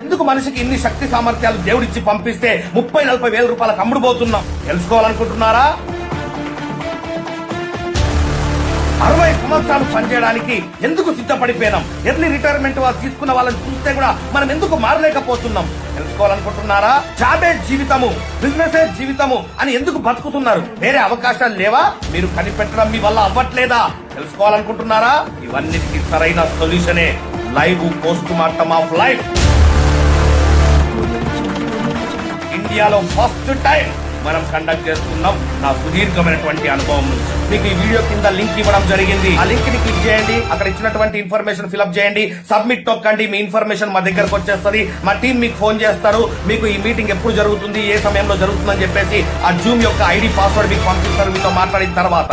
ఎందుకు మనిషికి ఇన్ని శక్తి సామర్థ్యాలు దేవుడిచ్చి పంపిస్తే 30-40 వేల రూపాయలకు అమ్ముడుపోతున్నాం? తెలుసుకోవాలనుకుంటున్నారా? 60 సంవత్సరాలు పనిచేయడానికి ఎందుకు సిద్ధపడిపోయినాం? ఎర్లీ రిటైర్మెంట్ వాళ్ళు తీసుకున్న వాళ్ళని చూస్తే కూడా మనం ఎందుకు మారలేకపోతున్నాం? తెలుసుకోవాలనుకుంటున్నారా? జాబే జీవితము, బిజినెస్ జీవితము అని ఎందుకు బతుకుతున్నారు? వేరే అవకాశాలు లేవా? మీరు కనిపెట్టడం మీ వల్ల అవ్వట్లేదా? తెలుసుకోవాలనుకుంటున్నారా? ఇవన్నిటికీ సరైన సొల్యూషనే live post mortem of life. ఇండియాలో ఫస్ట్ టైం మనం కండక్ట్ చేస్తున్నాం. నా సుదీర్ఘమైనటువంటి అనుభవం నుంచి మీకు ఈ వీడియో కింద లింక్ ఇవ్వడం జరిగింది. ఆ లింక్ ని క్లిక్ చేయండి. అక్కడ ఇచ్చినటువంటి ఇన్ఫర్మేషన్ ఫిల్అప్ చేయండి, సబ్మిట్ తొక్కండి. మీ ఇన్ఫర్మేషన్ మా దగ్గరకు వచ్చేస్తుంది. మా టీం మీకు ఫోన్ చేస్తారు. మీకు ఈ మీటింగ్ ఎప్పుడు జరుగుతుంది, ఏ సమయంలో జరుగుతుందని చెప్పేసి ఆ జూమ్ యొక్క ఐడి పాస్వర్డ్ మీకు పంపిస్తారు. మీతో మాట్లాడిన తర్వాత